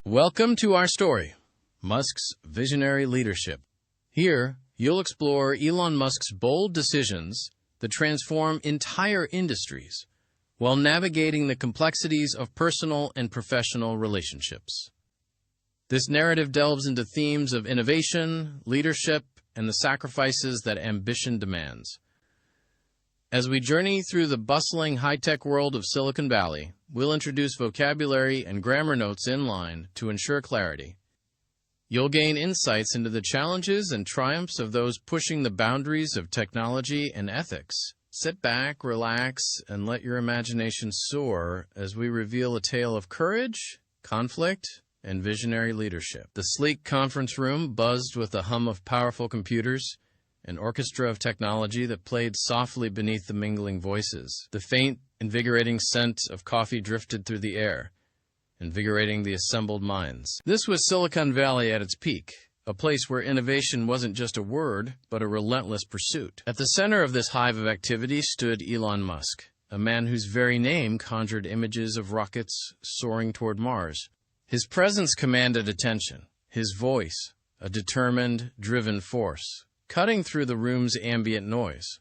Welcome to our story, Musk's Visionary Leadership. Here, you'll explore Elon Musk's bold decisions that transform entire industries while navigating the complexities of personal and professional relationships. This narrative delves into themes of innovation, leadership, and the sacrifices that ambition demands. As we journey through the bustling high-tech world of Silicon Valley, we'll introduce vocabulary and grammar notes in line to ensure clarity. You'll gain insights into the challenges and triumphs of those pushing the boundaries of technology and ethics. Sit back, relax, and let your imagination soar as we reveal a tale of courage, conflict, and visionary leadership. The sleek conference room buzzed with the hum of powerful computers, an orchestra of technology that played softly beneath the mingling voices. The faint, invigorating scent of coffee drifted through the air, invigorating the assembled minds. This was Silicon Valley at its peak, a place where innovation wasn't just a word, but a relentless pursuit. At the center of this hive of activity stood Elon Musk, a man whose very name conjured images of rockets soaring toward Mars. His presence commanded attention, his voice, a determined, driven force, cutting through the room's ambient noise.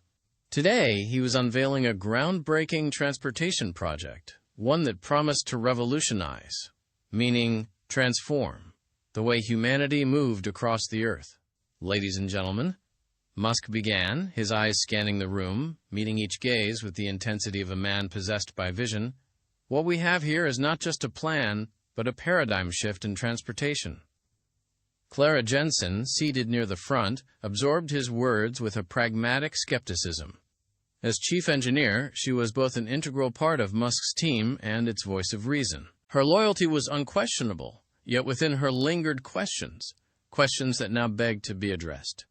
Today, he was unveiling a groundbreaking transportation project, one that promised to revolutionize, meaning transform, the way humanity moved across the earth. Ladies and gentlemen, Musk began, his eyes scanning the room, meeting each gaze with the intensity of a man possessed by vision. What we have here is not just a plan, but a paradigm shift in transportation. Clara Jensen, seated near the front, absorbed his words with a pragmatic skepticism. As chief engineer, she was both an integral part of Musk's team and its voice of reason. Her loyalty was unquestionable, yet within her lingered questions that now begged to be addressed.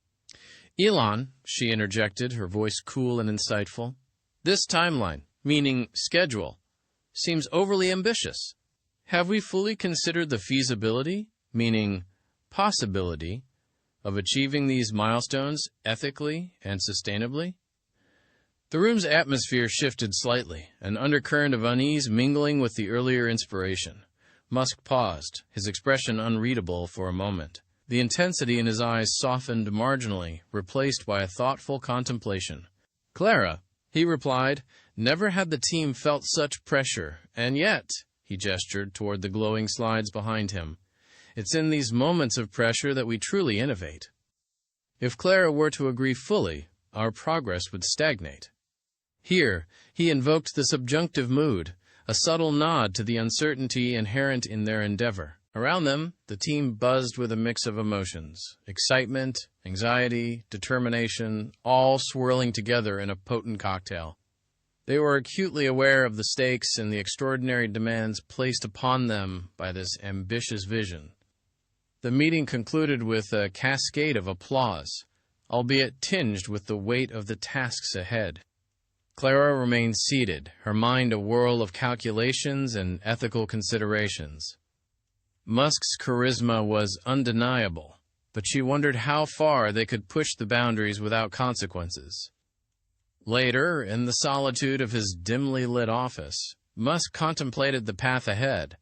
Elon, she interjected, her voice cool and insightful, this timeline, meaning schedule, seems overly ambitious. Have we fully considered the feasibility, meaning possibility, of achieving these milestones ethically and sustainably? The room's atmosphere shifted slightly, an undercurrent of unease mingling with the earlier inspiration. Musk paused, his expression unreadable for a moment. The intensity in his eyes softened marginally, replaced by a thoughtful contemplation. "Clara," he replied, "never had the team felt such pressure, and yet," he gestured toward the glowing slides behind him, "it's in these moments of pressure that we truly innovate." If Clara were to agree fully, our progress would stagnate. Here, he invoked the subjunctive mood, a subtle nod to the uncertainty inherent in their endeavor. Around them, the team buzzed with a mix of emotions, excitement, anxiety, determination, all swirling together in a potent cocktail. They were acutely aware of the stakes and the extraordinary demands placed upon them by this ambitious vision. The meeting concluded with a cascade of applause, albeit tinged with the weight of the tasks ahead. Clara remained seated, her mind a whirl of calculations and ethical considerations. Musk's charisma was undeniable, but she wondered how far they could push the boundaries without consequences. Later, in the solitude of his dimly lit office, Musk contemplated the path ahead.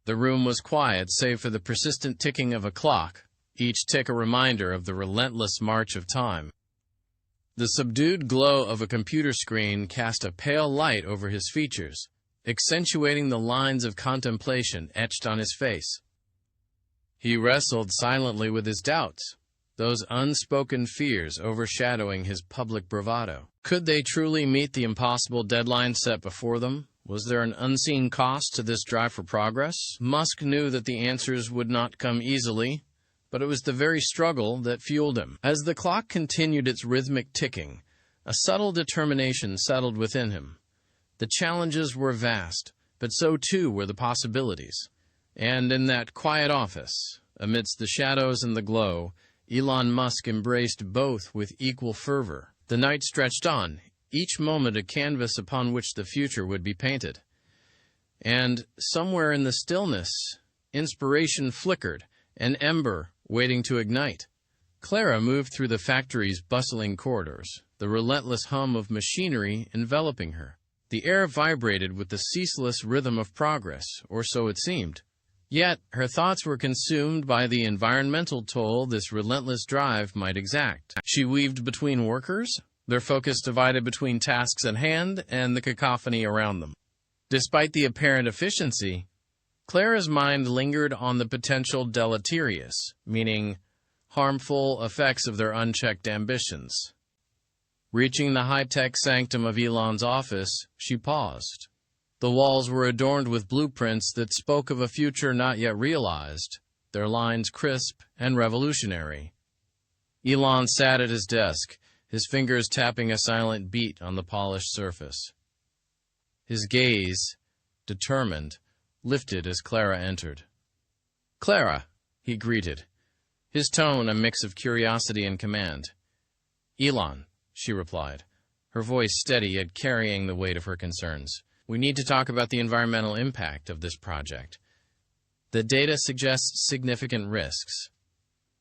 The room was quiet save for the persistent ticking of a clock, each tick a reminder of the relentless march of time. The subdued glow of a computer screen cast a pale light over his features, accentuating the lines of contemplation etched on his face. He wrestled silently with his doubts, those unspoken fears overshadowing his public bravado. Could they truly meet the impossible deadline set before them? Was there an unseen cost to this drive for progress? Musk knew that the answers would not come easily, but it was the very struggle that fueled him. As the clock continued its rhythmic ticking, a subtle determination settled within him. The challenges were vast, but so too were the possibilities. And in that quiet office, amidst the shadows and the glow, Elon Musk embraced both with equal fervor. The night stretched on, each moment a canvas upon which the future would be painted. And somewhere in the stillness, inspiration flickered, an ember waiting to ignite. Clara moved through the factory's bustling corridors, the relentless hum of machinery enveloping her. The air vibrated with the ceaseless rhythm of progress, or so it seemed. Yet her thoughts were consumed by the environmental toll this relentless drive might exact. She weaved between workers, their focus divided between tasks at hand and the cacophony around them. Despite the apparent efficiency, Clara's mind lingered on the potential deleterious, meaning harmful, effects of their unchecked ambitions. Reaching the high-tech sanctum of Elon's office, she paused. The walls were adorned with blueprints that spoke of a future not yet realized, their lines crisp and revolutionary. Elon sat at his desk, his fingers tapping a silent beat on the polished surface. His gaze, determined, lifted as Clara entered. "Clara," he greeted, his tone a mix of curiosity and command. "Elon," she replied, her voice steady yet carrying the weight of her concerns. "We need to talk about the environmental impact of this project. The data suggests significant risks."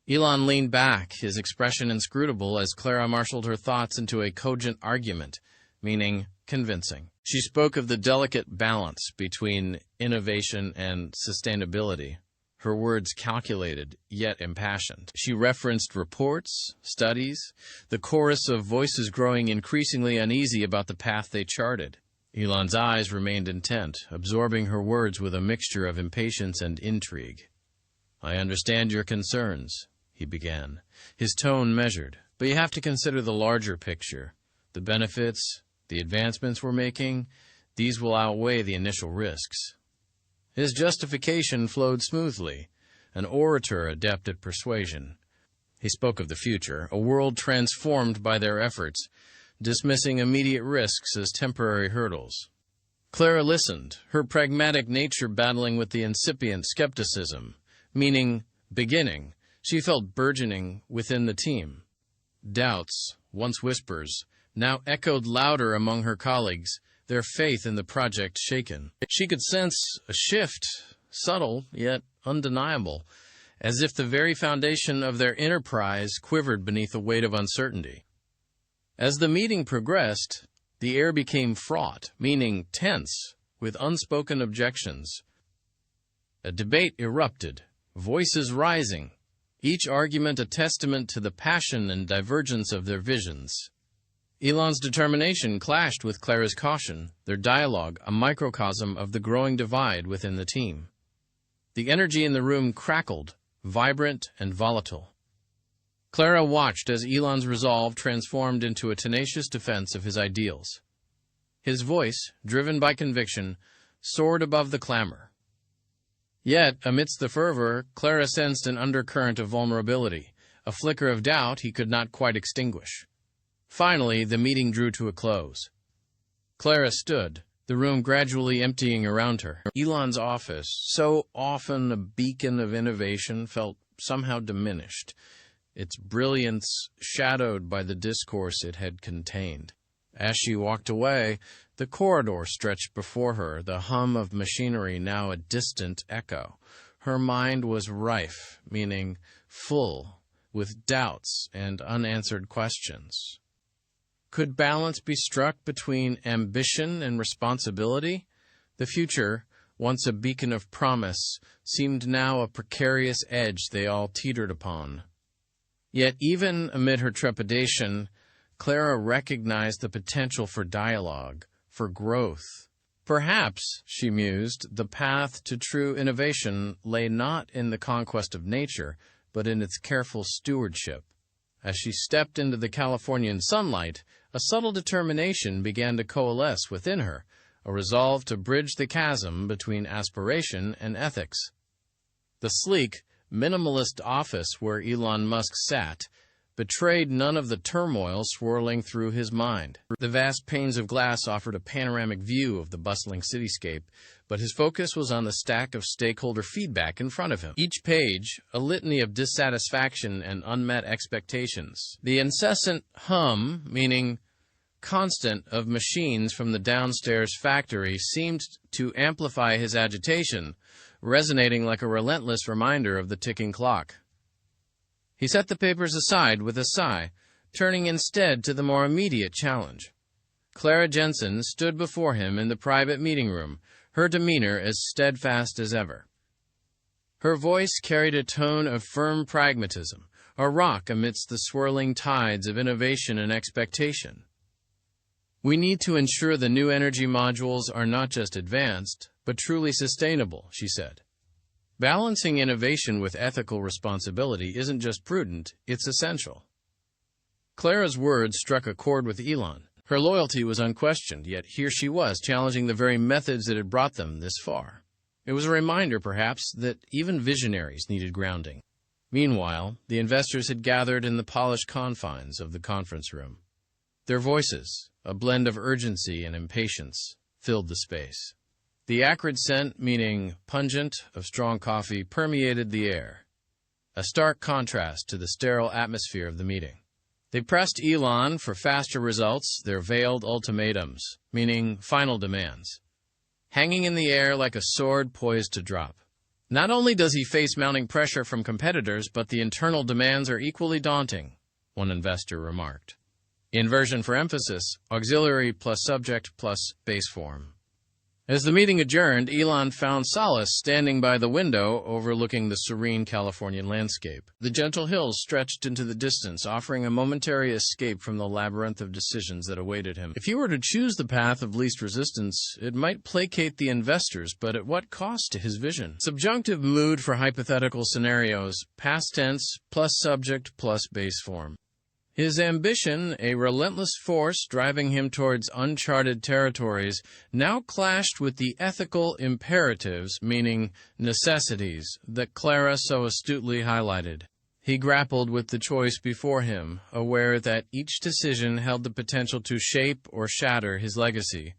Elon leaned back, his expression inscrutable as Clara marshaled her thoughts into a cogent argument, meaning convincing. She spoke of the delicate balance between innovation and sustainability, her words calculated yet impassioned. She referenced reports, studies, the chorus of voices growing increasingly uneasy about the path they charted. Elon's eyes remained intent, absorbing her words with a mixture of impatience and intrigue. "I understand your concerns," he began, his tone measured, "but you have to consider the larger picture. The benefits, the advancements we're making, these will outweigh the initial risks." His justification flowed smoothly, an orator adept at persuasion. He spoke of the future, a world transformed by their efforts, dismissing immediate risks as temporary hurdles. Clara listened, her pragmatic nature battling with the incipient skepticism, meaning beginning. She felt burgeoning within the team. Doubts, once whispers, now echoed louder among her colleagues, their faith in the project shaken. She could sense a shift, subtle yet undeniable, as if the very foundation of their enterprise quivered beneath the weight of uncertainty. As the meeting progressed, the air became fraught, meaning tense, with unspoken objections. A debate erupted, voices rising, each argument a testament to the passion and divergence of their visions. Elon's determination clashed with Clara's caution, their dialogue a microcosm of the growing divide within the team. The energy in the room crackled, vibrant and volatile. Clara watched as Elon's resolve transformed into a tenacious defense of his ideals. His voice, driven by conviction, soared above the clamor. Yet, amidst the fervor, Clara sensed an undercurrent of vulnerability, a flicker of doubt he could not quite extinguish. Finally, the meeting drew to a close. Clara stood, the room gradually emptying around her. Elon's office, so often a beacon of innovation, felt somehow diminished, its brilliance shadowed by the discourse it had contained. As she walked away, the corridor stretched before her, the hum of machinery now a distant echo. Her mind was rife, meaning full, with doubts and unanswered questions. Could balance be struck between ambition and responsibility? The future, once a beacon of promise, seemed now a precarious edge they all teetered upon. Yet even amid her trepidation, Clara recognized the potential for dialogue, for growth. Perhaps, she mused, the path to true innovation lay not in the conquest of nature, but in its careful stewardship. As she stepped into the Californian sunlight, a subtle determination began to coalesce within her, a resolve to bridge the chasm between aspiration and ethics. The sleek, minimalist office where Elon Musk sat betrayed none of the turmoil swirling through his mind. The vast panes of glass offered a panoramic view of the bustling cityscape, but his focus was on the stack of stakeholder feedback in front of him. Each page, a litany of dissatisfaction and unmet expectations. The incessant hum, meaning constant, of machines from the downstairs factory seemed to amplify his agitation, resonating like a relentless reminder of the ticking clock. He set the papers aside with a sigh, turning instead to the more immediate challenge. Clara Jensen stood before him in the private meeting room, her demeanor as steadfast as ever. Her voice carried a tone of firm pragmatism, a rock amidst the swirling tides of innovation and expectation. "We need to ensure the new energy modules are not just advanced, but truly sustainable," she said. "Balancing innovation with ethical responsibility isn't just prudent, it's essential." Clara's words struck a chord with Elon. Her loyalty was unquestioned, yet here she was, challenging the very methods that had brought them this far. It was a reminder, perhaps, that even visionaries needed grounding. Meanwhile, the investors had gathered in the polished confines of the conference room. Their voices, a blend of urgency and impatience, filled the space. The acrid scent, meaning pungent, of strong coffee, permeated the air, a stark contrast to the sterile atmosphere of the meeting. They pressed Elon for faster results, their veiled ultimatums, meaning final demands, hanging in the air like a sword poised to drop. Not only does he face mounting pressure from competitors, but the internal demands are equally daunting, one investor remarked. Inversion for emphasis, auxiliary plus subject plus base form. As the meeting adjourned, Elon found solace standing by the window overlooking the serene Californian landscape. The gentle hills stretched into the distance, offering a momentary escape from the labyrinth of decisions that awaited him. If he were to choose the path of least resistance, it might placate the investors, but at what cost to his vision? Subjunctive mood for hypothetical scenarios, past tense plus subject plus base form. His ambition, a relentless force driving him towards uncharted territories, now clashed with the ethical imperatives, meaning necessities, that Clara so astutely highlighted. He grappled with the choice before him, aware that each decision held the potential to shape or shatter his legacy.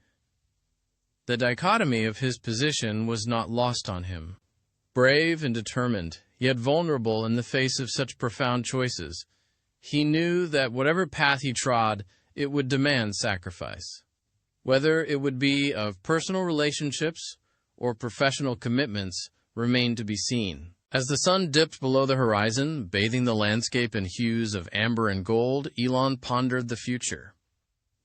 The dichotomy of his position was not lost on him. Brave and determined, yet vulnerable in the face of such profound choices, he knew that whatever path he trod, it would demand sacrifice. Whether it would be of personal relationships or professional commitments remained to be seen. As the sun dipped below the horizon, bathing the landscape in hues of amber and gold, Elon pondered the future.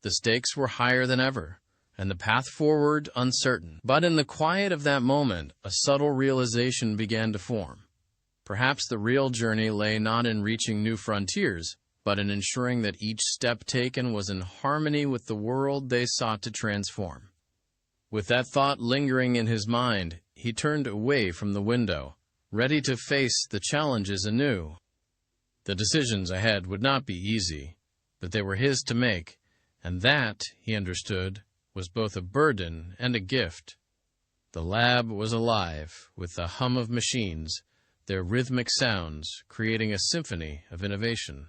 The stakes were higher than ever, and the path forward uncertain. But in the quiet of that moment, a subtle realization began to form. Perhaps the real journey lay not in reaching new frontiers, but in ensuring that each step taken was in harmony with the world they sought to transform. With that thought lingering in his mind, he turned away from the window, ready to face the challenges anew. The decisions ahead would not be easy, but they were his to make, and that, he understood, was both a burden and a gift. The lab was alive with the hum of machines, their rhythmic sounds creating a symphony of innovation.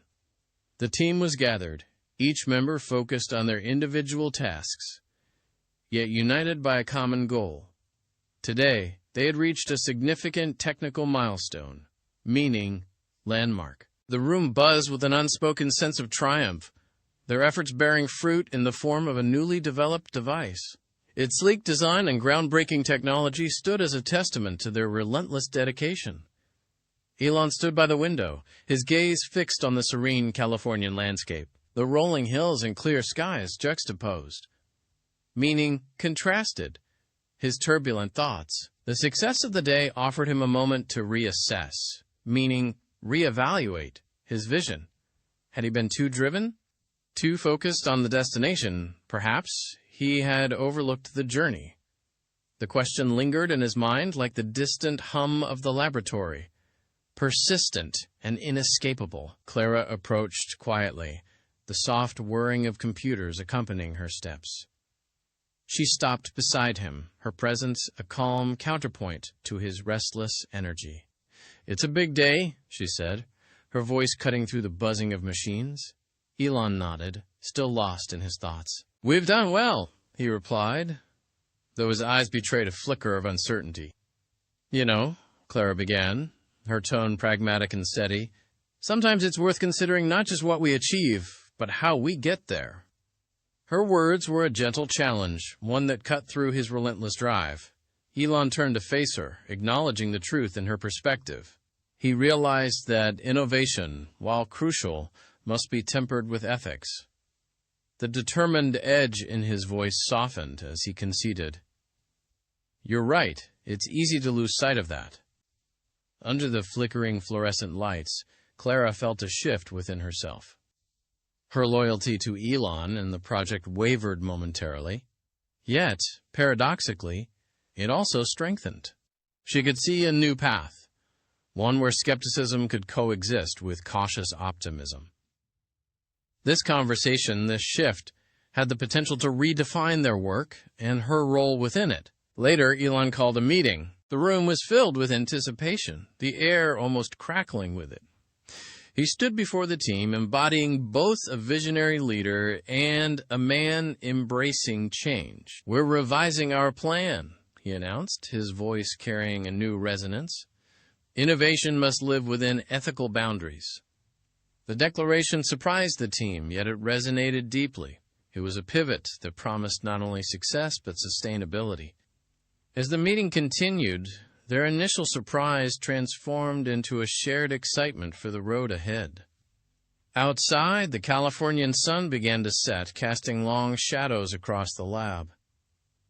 The team was gathered, each member focused on their individual tasks, yet united by a common goal. Today, they had reached a significant technical milestone, meaning landmark. The room buzzed with an unspoken sense of triumph, their efforts bearing fruit in the form of a newly developed device. Its sleek design and groundbreaking technology stood as a testament to their relentless dedication. Elon stood by the window, his gaze fixed on the serene Californian landscape, the rolling hills and clear skies juxtaposed, meaning contrasted, his turbulent thoughts. The success of the day offered him a moment to reassess, meaning reevaluate, his vision. Had he been too driven? Too focused on the destination? Perhaps he had overlooked the journey. The question lingered in his mind like the distant hum of the laboratory. Persistent and inescapable. Clara approached quietly, the soft whirring of computers accompanying her steps. She stopped beside him, her presence a calm counterpoint to his restless energy. "It's a big day," she said, her voice cutting through the buzzing of machines. Elon nodded, still lost in his thoughts. "We've done well," he replied, though his eyes betrayed a flicker of uncertainty. "You know," Clara began, her tone pragmatic and steady, "sometimes it's worth considering not just what we achieve, but how we get there." Her words were a gentle challenge, one that cut through his relentless drive. Elon turned to face her, acknowledging the truth in her perspective. He realized that innovation, while crucial, must be tempered with ethics. The determined edge in his voice softened as he conceded. "You're right, it's easy to lose sight of that." Under the flickering fluorescent lights, Clara felt a shift within herself. Her loyalty to Elon and the project wavered momentarily. Yet, paradoxically, it also strengthened. She could see a new path, one where skepticism could coexist with cautious optimism. This conversation, this shift, had the potential to redefine their work and her role within it. Later, Elon called a meeting. The room was filled with anticipation, the air almost crackling with it. He stood before the team, embodying both a visionary leader and a man embracing change. "We're revising our plan," he announced, his voice carrying a new resonance. "Innovation must live within ethical boundaries." The declaration surprised the team, yet it resonated deeply. It was a pivot that promised not only success but sustainability. As the meeting continued, their initial surprise transformed into a shared excitement for the road ahead. Outside, the Californian sun began to set, casting long shadows across the lab.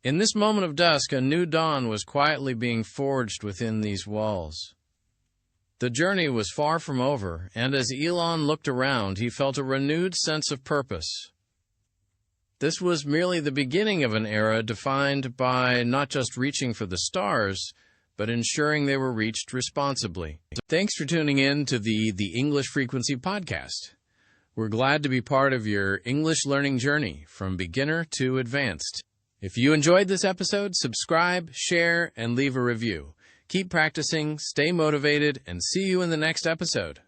In this moment of dusk, a new dawn was quietly being forged within these walls. The journey was far from over, and as Elon looked around, he felt a renewed sense of purpose. This was merely the beginning of an era defined by not just reaching for the stars, but ensuring they were reached responsibly. Thanks for tuning in to the English Frequency podcast. We're glad to be part of your English learning journey from beginner to advanced. If you enjoyed this episode, subscribe, share, and leave a review. Keep practicing, stay motivated, and see you in the next episode.